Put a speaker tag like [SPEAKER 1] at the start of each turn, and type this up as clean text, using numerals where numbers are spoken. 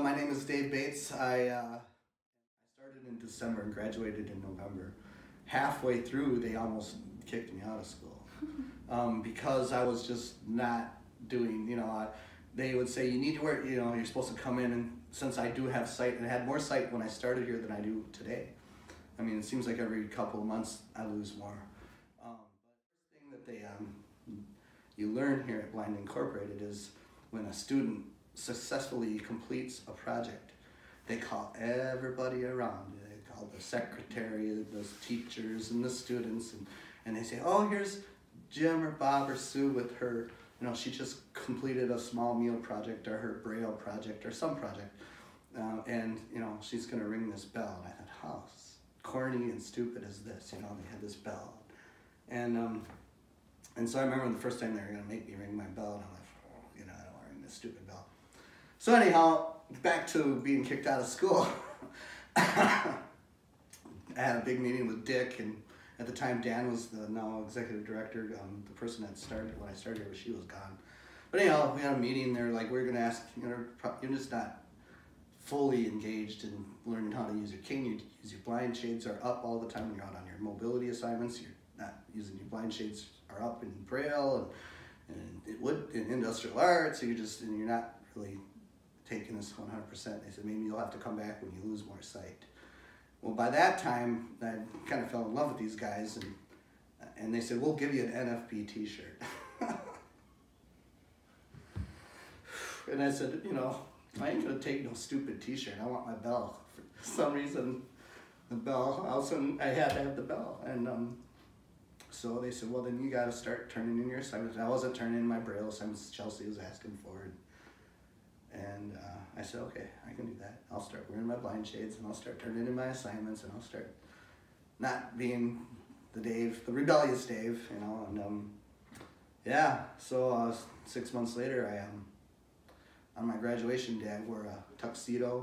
[SPEAKER 1] My name is Dave Bates. I started in December and graduated in November. Halfway through, they almost kicked me out of school because I was just not doing, they would say, you need to wear, you're supposed to come in, and since I do have sight, and I had more sight when I started here than I do today. I mean, it seems like every couple of months I lose more. But the first thing that you learn here at Blind Incorporated is when a student successfully completes a project, they call everybody around. They call the secretary, the teachers, and the students, and they say, oh, here's Jim or Bob or Sue with her, she just completed a small meal project or her Braille project or some project. And she's gonna ring this bell. And I thought, how corny and stupid is this? They had this bell. And so I remember the first time they were gonna make me ring my bell, and I'm like, I don't wanna ring this stupid bell. So anyhow, back to being kicked out of school. I had a big meeting with Dick, and at the time Dan was the now executive director. The person that started when I started here, she was gone. But anyhow, we had a meeting. They're like, we're gonna ask, you're just not fully engaged in learning how to use your cane. You use your blind shades are up all the time when you're out on your mobility assignments. You're not using your blind shades are up in Braille and in industrial arts. So you're not really taking this 100%. They said, maybe you'll have to come back when you lose more sight. Well, by that time, I kind of fell in love with these guys, and they said, we'll give you an NFB t-shirt. And I said, I ain't gonna take no stupid t-shirt. I want my bell. For some reason, the bell, all of a sudden I had to have the bell. And so they said, well, then you gotta start turning in your assignments. I wasn't turning in my Braille assignments Chelsea was asking for. And I said, okay, I can do that. I'll start wearing my blind shades, and I'll start turning in my assignments, and I'll start not being the rebellious Dave, and yeah, so 6 months later, on my graduation day, I wore a tuxedo,